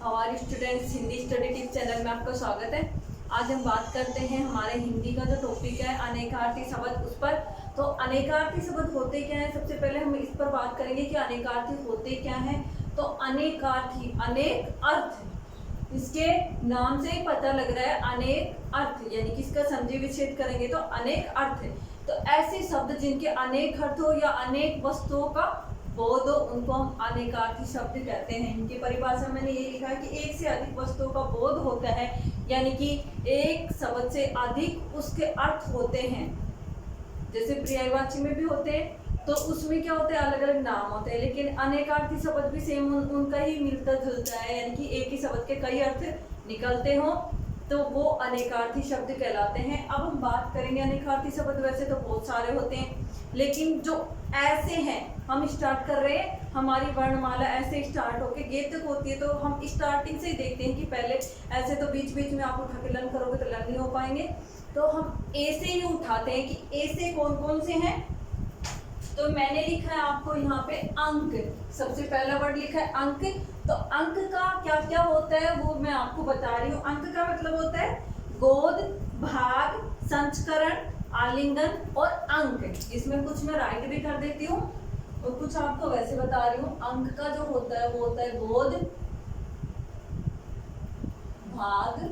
हमारे students Hindi study tips channel में आपका स्वागत है। आज हम बात करते हैं हमारे हिंदी का जो टॉपिक है अनेकार्थी शब्द उस पर। तो अनेकार्थी शब्द होते क्या है, सबसे पहले हम इस पर बात करेंगे कि अनेकार्थी होते क्या हैं। तो अनेकार्थी अनेक अर्थ, इसके नाम से ही पता लग रहा है अनेक अर्थ, यानी कि इसका संधि विच्छेद करेंगे तो अनेक अर्थ है। तो ऐसे शब्द जिनके अनेक अर्थ हो या अनेक वस्तुओं का बोध हो उनको हम अनेकार्थी शब्द कहते हैं। इनकी परिभाषा मैंने ये लिखा है कि एक से अधिक वस्तुओं का बोध होता है, यानी कि एक शब्द से अधिक उसके अर्थ होते हैं। जैसे पर्यायवाची में भी होते हैं तो उसमें क्या होता है, अलग अलग नाम होते हैं, लेकिन अनेकार्थी शब्द भी सेम उनका ही मिलता जुलता है, यानी कि एक ही शब्द के कई अर्थ निकलते हो तो वो अनेकार्थी शब्द कहलाते हैं। अब हम बात करेंगे अनेकार्थी शब्द, वैसे तो बहुत सारे होते हैं लेकिन जो ऐसे हैं, हम स्टार्ट कर रहे हैं, हमारी वर्णमाला ऐसे स्टार्ट होके गे तक होती है, तो हम स्टार्टिंग से ही देखते हैं कि पहले ऐसे तो बीच बीच में आप उठा के लर्न करोगे तो लर्न नहीं हो पाएंगे, तो हम ए से ही उठाते हैं कि ए से कौन कौन से हैं। तो मैंने लिखा है आपको यहाँ पे अंक, सबसे पहला वर्ड लिखा है अंक। तो अंक का क्या क्या होता है वो मैं आपको बता रही हूँ। अंक का मतलब होता है गोद, भाग, संस्करण, आलिंगन और अंक। इसमें कुछ मैं राइट भी कर देती हूँ और कुछ आपको वैसे बता रही हूँ। अंक का जो होता है वो होता है गोद, भाग,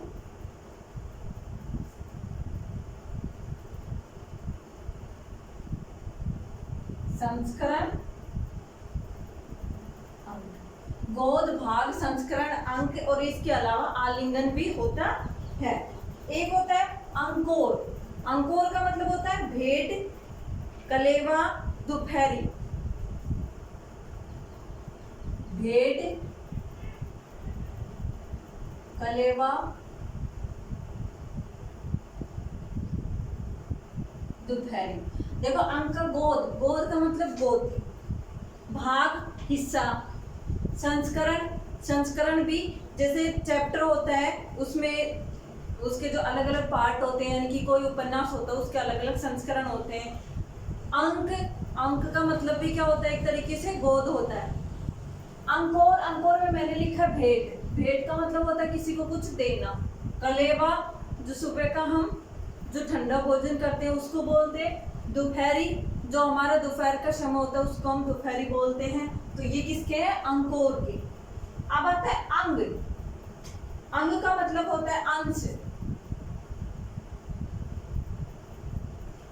संस्करण, अंक। गोद, भाग, संस्करण, अंक और इसके अलावा आलिंगन भी होता है। एक होता है अंकोर। अंकोर का मतलब होता है भेंट, कलेवा, दोपहरी। भेंट, कलेवा, दोपहरी। देखो अंक का गोद, गोद का मतलब गोद, भाग हिस्सा, संस्करण, संस्करण भी जैसे चैप्टर होता है उसमें उसके जो अलग अलग पार्ट होते हैं, यानी कि कोई उपन्यास होता है उसके अलग अलग संस्करण होते हैं। अंक, अंक का मतलब भी क्या होता है, एक तरीके से गोद होता है। अंकोर, अंकोर में मैंने लिखा भेंट। भेंट का मतलब होता है किसी को कुछ देना। कलेवा, जो सुबह का हम जो ठंडा भोजन करते हैं उसको बोलते हैं। दोपहरी, जो हमारा दोपहर का समय होता है उसको हम दोपहरी बोलते हैं। तो ये किसके हैं, अंकोर के। अब आता है अंग। अंग का मतलब होता है अंश,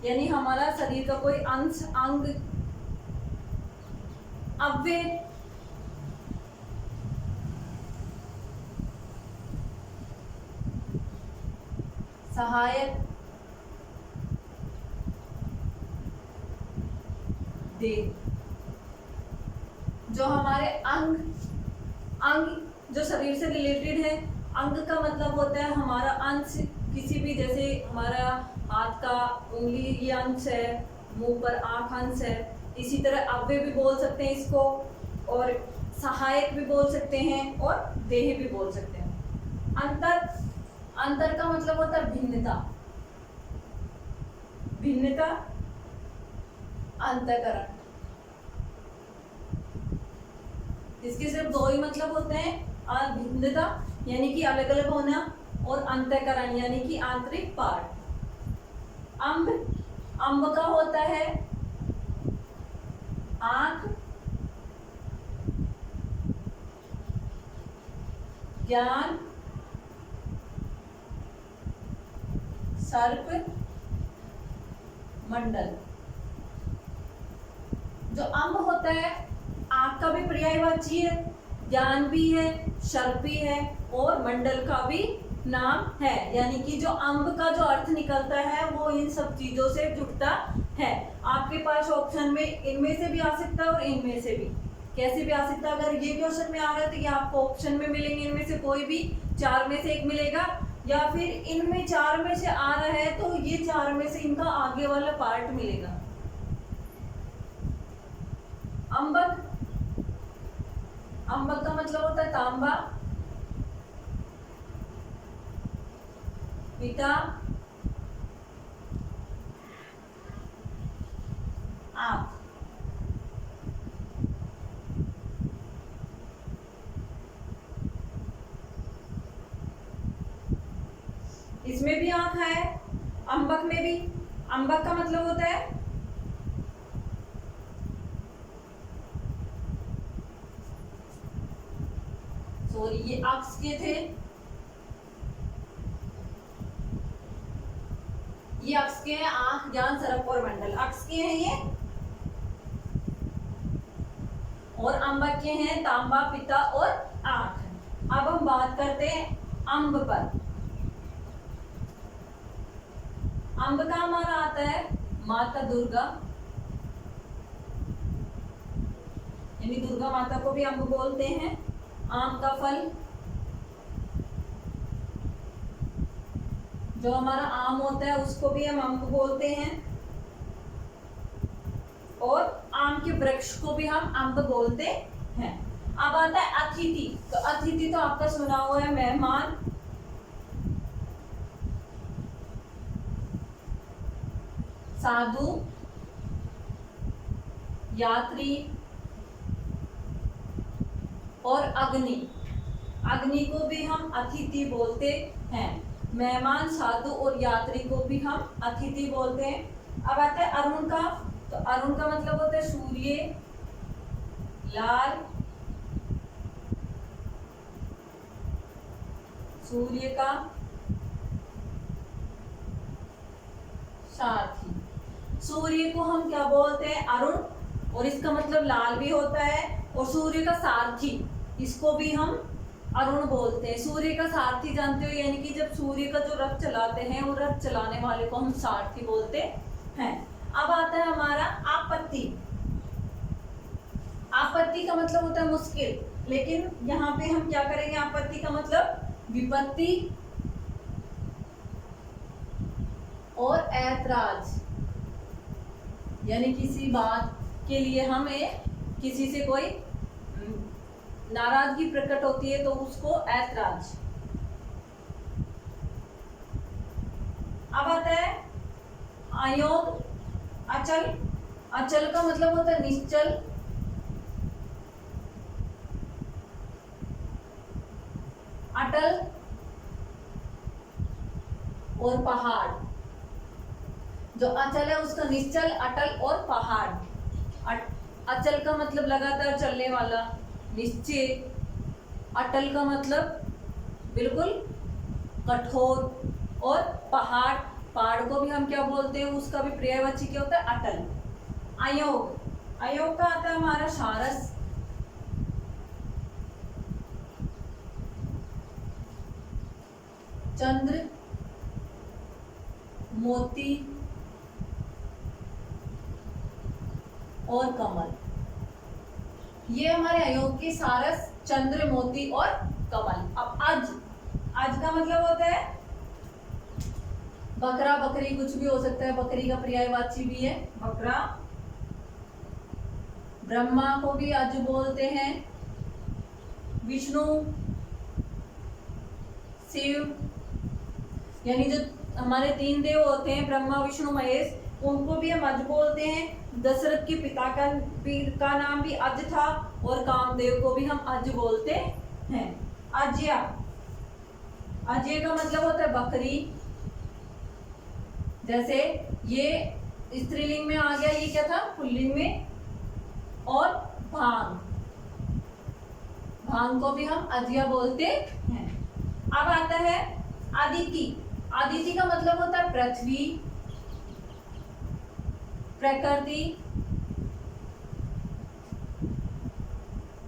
यानी हमारा शरीर का कोई अंश, अंग। अव्यय, सहायक, देह। जो हमारे अंग, अंग जो शरीर से रिलेटेड है। अंग का मतलब होता है हमारा अंश, किसी भी, जैसे हमारा हाथ का उंगली ये अंश है, मुंह पर आंख अंश है। इसी तरह अव्यय भी बोल सकते हैं इसको, और सहायक भी बोल सकते हैं और देह भी बोल सकते हैं। अंतर, अंतर का मतलब होता है भिन्नता, भिन्नता, अंतःकरण। इसके सिर्फ दो ही मतलब होते हैं, भिन्नता यानी कि अलग अलग होना, और अंतःकरण यानी कि आंतरिक पार्ट। अंब, अंब का होता है आंख, ज्ञान, सर्प, मंडल। जो अंब होता है आंख का भी पर्यायवाची है, ज्ञान भी है, सर्प भी है और मंडल का भी नाम है, यानी कि जो अंब का जो अर्थ निकलता है वो इन सब चीजों से जुड़ता है। आपके पास ऑप्शन में इनमें से भी आ सकता है और इनमें से भी, कैसे भी आ सकता है। अगर ये क्वेश्चन में आ रहा है तो ये आपको ऑप्शन में मिलेंगे, इनमें से कोई भी चार में से एक मिलेगा, या फिर इनमें चार में से आ रहा है तो ये चार में से इनका आगे वाला पार्ट मिलेगा। अंबक, अंबक का मतलब होता है तांबा, पिता, आप। इसमें भी आंख है, अम्बक में भी। अम्बक का मतलब होता है सॉरी, ये अक्ष के थे, ये अक्ष के हैं, आंख, ज्ञान, सरक और मंडल अक्ष के हैं ये। और अम्बक के हैं तांबा, पित्ता और आंख। अब हम बात करते हैं अम्ब पर। अम्ब का हमारा आता है माता दुर्गा, यानी दुर्गा माता को भी अम्ब बोलते हैं। आम का फल, जो हमारा आम होता है उसको भी हम अम्ब बोलते हैं। और आम के वृक्ष को भी हम अम्ब बोलते हैं। अब आता है अतिथि। तो अतिथि तो आपका सुना हुआ है, मेहमान, साधु, यात्री और अग्नि। अग्नि को भी हम अतिथि बोलते हैं। मेहमान, साधु और यात्री को भी हम अतिथि बोलते हैं। अब आता है अरुण का। तो अरुण का मतलब होता है सूर्य, लाल, सूर्य का सारथी। सूर्य को हम क्या बोलते हैं? अरुण, और इसका मतलब लाल भी होता है। और सूर्य का सारथी, इसको भी हम अरुण बोलते हैं। सूर्य का सारथी जानते हो, यानी कि जब सूर्य का जो रथ चलाते हैं, वो रथ चलाने वाले को हम सारथी बोलते हैं। अब आता है हमारा आपत्ति। आपत्ति का मतलब होता है मुश्किल, लेकिन यहाँ पे हम क्या करेंगे? आपत्ति का मतलब विपत्ति और ऐतराज, यानी किसी बात के लिए हमें किसी से कोई नाराजगी प्रकट होती है तो उसको ऐतराज। अब आता है अयोग, अचल। अचल का मतलब होता है निश्चल, अटल और पहाड़। जो अचल है उसका निश्चल, अटल और पहाड़। अचल का मतलब लगातार चलने वाला, निश्चय। अटल का मतलब बिल्कुल कठोर। और पहाड़, पहाड़ को भी हम क्या बोलते हैं? उसका भी पर्यायवाची क्या होता है? अटल। अयोग, अयोग का आता है हमारा सारस, चंद्र, मोती और कमल। ये हमारे अयोग के सारस, चंद्र, मोती और कमल। अब अज, अज का मतलब होता है बकरा, बकरी, कुछ भी हो सकता है। बकरी का पर्यायवाची भी है बकरा। ब्रह्मा को भी अज बोलते हैं, विष्णु, शिव, यानी जो हमारे 3 देव होते हैं, ब्रह्मा, विष्णु, महेश, उनको भी हम अज बोलते हैं। दशरथ के पिता का नाम भी अज था, और कामदेव को भी हम अज बोलते हैं। अज्या, अजय का मतलब होता है बकरी। जैसे ये स्त्रीलिंग में आ गया, ये क्या था? पुल्लिंग में। और भांग, भांग को भी हम अजिया बोलते हैं। अब आता है अदिति। अदिति का मतलब होता है पृथ्वी, प्रकृति,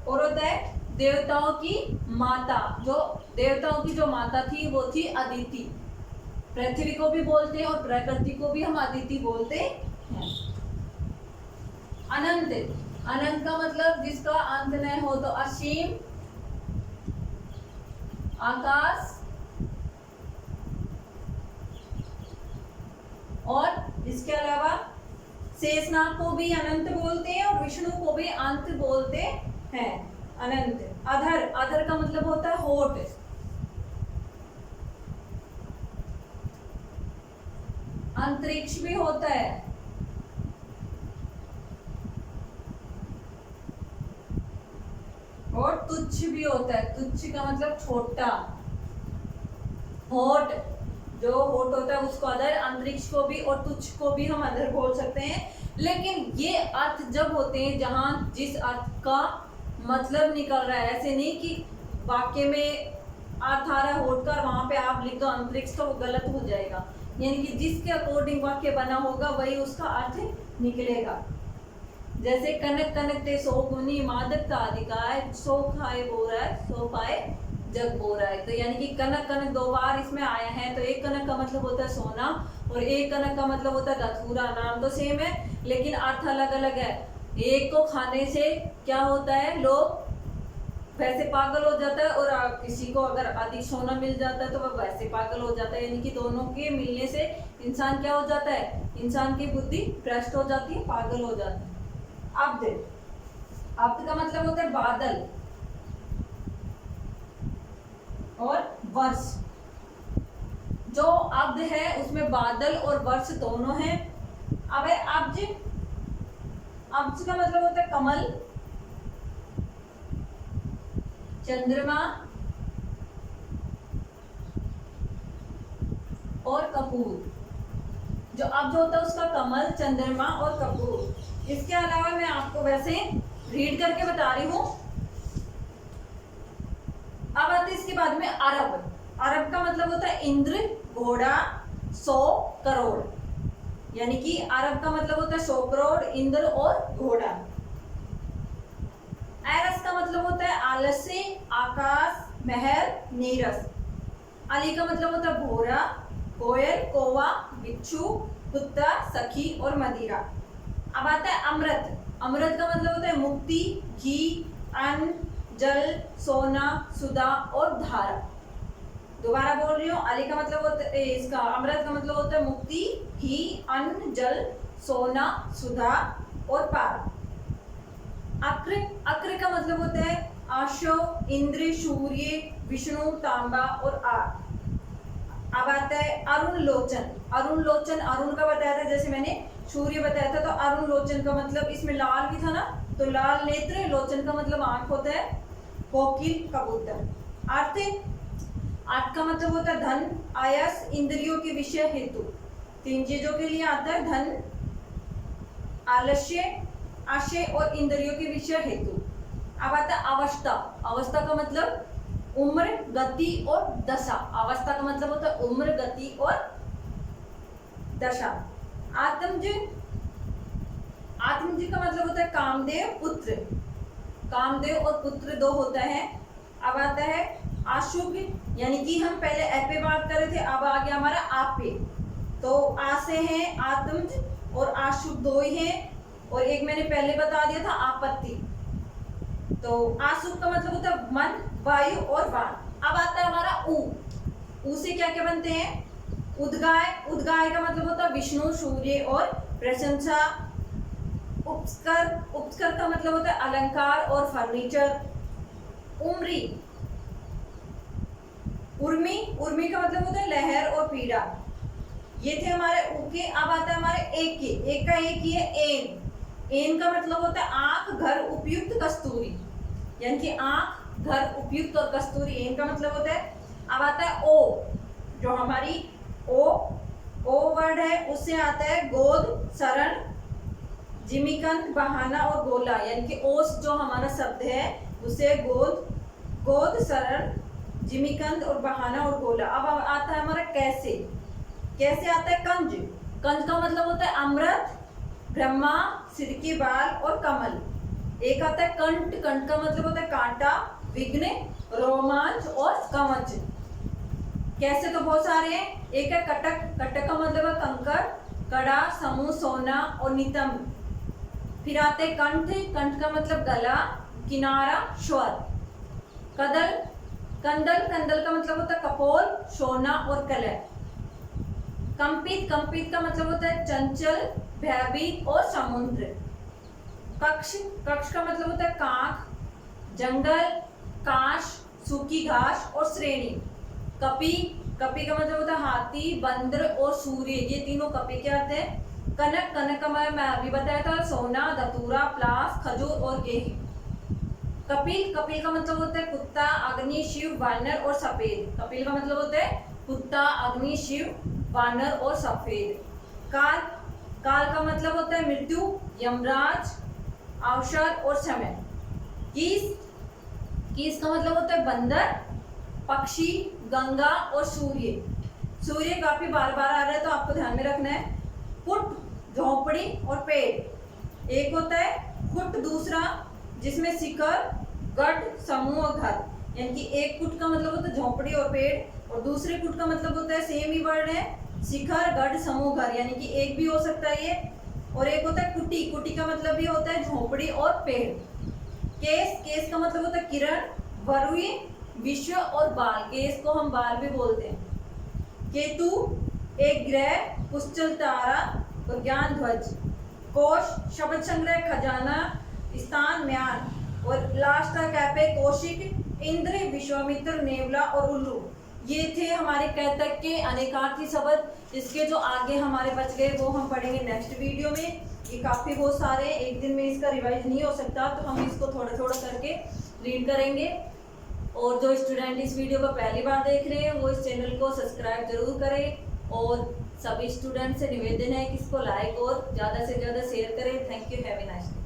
और होता है देवताओं की माता। जो देवताओं की जो माता थी वो थी अदिति। पृथ्वी को भी बोलते हैं और प्रकृति को भी हम अदिति बोलते हैं। अनंत, अनंत का मतलब जिसका अंत न हो, तो असीम, आकाश, और इसके अलावा शेषनाग को भी अनंत बोलते हैं और विष्णु को भी अंत बोलते हैं। अनंत। अधर, अधर का मतलब होता है होठ। अंतरिक्ष भी होता है। और तुच्छ भी होता है। तुच्छ का मतलब छोटा। होठ, जो होठ होता है उसको अदर, अंतरिक्ष को भी और तुच्छ को भी हम अदर बोल सकते हैं। लेकिन ये अर्थ जब होते हैं जहाँ जिस अर्थ का मतलब निकल रहा है, ऐसे नहीं कि वाक्य में अर्थ आ रहा है होठ का, वहां पे आप लिख दो अंतरिक्ष का, वो गलत हो जाएगा। यानी कि जिसके अकॉर्डिंग वाक्य बना होगा वही उसका अर्थ निकलेगा। जैसे कनक कनक ते सो गुनी मादक तादिकाय, सो खाए बोरा है, सो पाए जग बोरा है। तो यानी कि कनक कनक दो बार इसमें आया है। तो एक कनक का मतलब होता है सोना और एक कनक का मतलब होता है धतूरा। नाम तो सेम है लेकिन अर्थ अलग अलग है। एक को खाने से क्या होता है, लोग वैसे पागल हो जाता है, और किसी को अगर अधिक सोना मिल जाता है तो वह वैसे पागल हो जाता है। यानी कि दोनों के मिलने से इंसान क्या हो जाता है, इंसान की बुद्धि भ्रष्ट हो जाती है, पागल हो जाता है। अब्द, अब्द का मतलब होता है बादल और वर्ष। जो अब्द है उसमें बादल और वर्ष दोनों हैं। अब है अब्ज, अब्ज का मतलब होता है कमल, चंद्रमा और कपूर। जो अब्ज होता है उसका कमल, चंद्रमा और कपूर। इसके अलावा मैं आपको वैसे रीड करके बता रही हूँ। अब आते इसके बाद में अरब। अरब का मतलब होता है इंद्र, घोड़ा, 100 करोड़। यानी कि अरब का मतलब होता है 100 करोड़, इंद्र और घोड़ा। एरस का मतलब होता है आलस्य, आकाश, महल, नीरस। अली का मतलब होता है भोरा, कोयल, कौवा, बिच्छू, कुत्ता, सखी और मदिरा। अब आता है अमृत। अमृत का मतलब होता है मुक्ति, घी, अन्न, जल, सोना, सुधा और धारा। दोबारा बोल रही हूँ, अली का मतलब होता है, इसका अमृत का मतलब होता है मुक्ति, घी, अन्न, जल, सोना, सुधा और पार। अक्र, अक्र का मतलब होता है आशो, इंद्र, सूर्य, विष्णु, तांबा और आग। अब आता है अरुण लोचन। अरुण लोचन, अरुण का बताया था, जैसे मैंने सूर्य बताया था, तो अरुण लोचन का मतलब इसमें लाल भी था ना, तो लाल नेत्र, लोचन का मतलब आंख होता है, कोकिल, कबूतर। अर्थ, अर्थ का मतलब होता है धन, आयस, इंद्रियों के विषय हेतु। 3 चीजों के लिए आता है, धन, आलस्य, आशय और इंद्रियों के विषय हेतु। अब आता है अवस्था। अवस्था का मतलब उम्र, गति और दशा। अवस्था का मतलब होता है उम्र, गति और दशा। आत्मज, आत्मज का मतलब होता है कामदेव, पुत्र। कामदेव और पुत्र 2 होता है। अब आता है आशुभ, यानी कि हम पहले ए पे बात कर रहे थे, अब आ गया हमारा आप पे। तो आ से है आत्मज और आशुभ 2 ही है, और एक मैंने पहले बता दिया था आपत्ति। तो आशुभ का मतलब होता है मन, वायु और वाण। अब आता है हमारा ऊ। ऊ से क्या क्या बनते हैं, उद्गाय। उद्गाय का मतलब होता है विष्णु, सूर्य और प्रशंसा। उपस्कर, उपस्कर का मतलब होता है अलंकार और फर्नीचर। उम्री, उर्मी, उर्मी का मतलब होता है लहर और पीड़ा। ये थे हमारे ऊ के। अब आता है हमारे एक के। एक का एक ही है एन। एन का मतलब होता है आंख, घर, उपयुक्त, कस्तूरी। यानी कि आंख, घर, उपयुक्त और कस्तूरी, एन का मतलब होता है। अब आता है ओ, जो हमारी ओ वर्ड है, उससे आता है गोद, शरण, जिमीकंद, बहाना और गोला। यानी कि ओस जो हमारा शब्द है उसे गोद, गोद, शरण, जिमीकंद और बहाना और गोला। अब आता है हमारा कैसे। कैसे आता है कंज। कंज का मतलब होता है अमृत, ब्रह्मा, सिर के बाल और कमल। एक आता है कंठ। कंठ का मतलब होता है कांटा, विघ्न, रोमांच और कवच। कैसे तो बहुत सारे हैं। एक है कटक। कटक का मतलब है कंकर, कड़ा, समूह, सोना और नितंब। फिर आते कंठ। कंठ का मतलब गला, किनारा, स्वर। कदल, कंदल, कंदल का मतलब होता है कपोल, सोना और कलय। कंपित, कंपित का मतलब होता है चंचल, भयभीत और समुद्र। कक्ष, कक्ष का मतलब होता है कांख, जंगल, काश, सूखी घास और श्रेणी। कपि, कपि का मतलब होता है हाथी, बंदर और सूर्य। ये तीनों कपि के आते हैं। कनक, कनक का मैं अभी बताया था सोना, धतूरा, प्लास, खजूर और गेहूं। कपिल, कपिल का मतलब होता है कुत्ता, अग्नि, शिव, वानर और सफेद। कपिल का मतलब होता है कुत्ता, अग्नि, शिव, वानर और सफेद। काल, काल का मतलब होता है मृत्यु, यमराज, औषध और समय। कीस, कीस का मतलब होता है बंदर, पक्षी, गंगा और सूर्य। सूर्य काफी बार बार आ रहा है तो आपको ध्यान में रखना है। कुट, झोपड़ी और पेड़। एक होता है कुट, दूसरा जिसमें शिखर, गढ़, समूह और घर। यानी कि एक कुट का मतलब होता है झोपड़ी और पेड़, और दूसरे कुट का मतलब होता है सेम ही वर्ड है, शिखर, गढ़, समूह, घर। यानी कि एक भी हो सकता है ये। और एक होता है कुटी, कुटी का मतलब भी होता है झोपड़ी और पेड़। केस, केस का मतलब होता है किरण, वरुई, विश्व और बाल। केस को हम बाल भी बोलते हैं। केतु, एक ग्रह, पुष्चल तारा और ज्ञान ध्वज। कोश, शब्द संग्रह, खजाना, स्थान, म्यान। और लास्ट का कैप है कौशिक, इंद्र, विश्वामित्र, नेवला और उल्लू। ये थे हमारे कैतक के अनेकार्थी शब्द। इसके जो आगे हमारे बच गए वो हम पढ़ेंगे नेक्स्ट वीडियो में। ये काफ़ी बहुत सारे, एक दिन में इसका रिवाइज नहीं हो सकता, तो हम इसको थोड़ा थोड़ा करके रीड करेंगे। और जो स्टूडेंट इस वीडियो को पहली बार देख रहे हैं वो इस चैनल को सब्सक्राइब जरूर करें, और सभी स्टूडेंट से निवेदन है कि इसको लाइक और ज़्यादा से ज़्यादा शेयर करें। Thank you, have a nice day.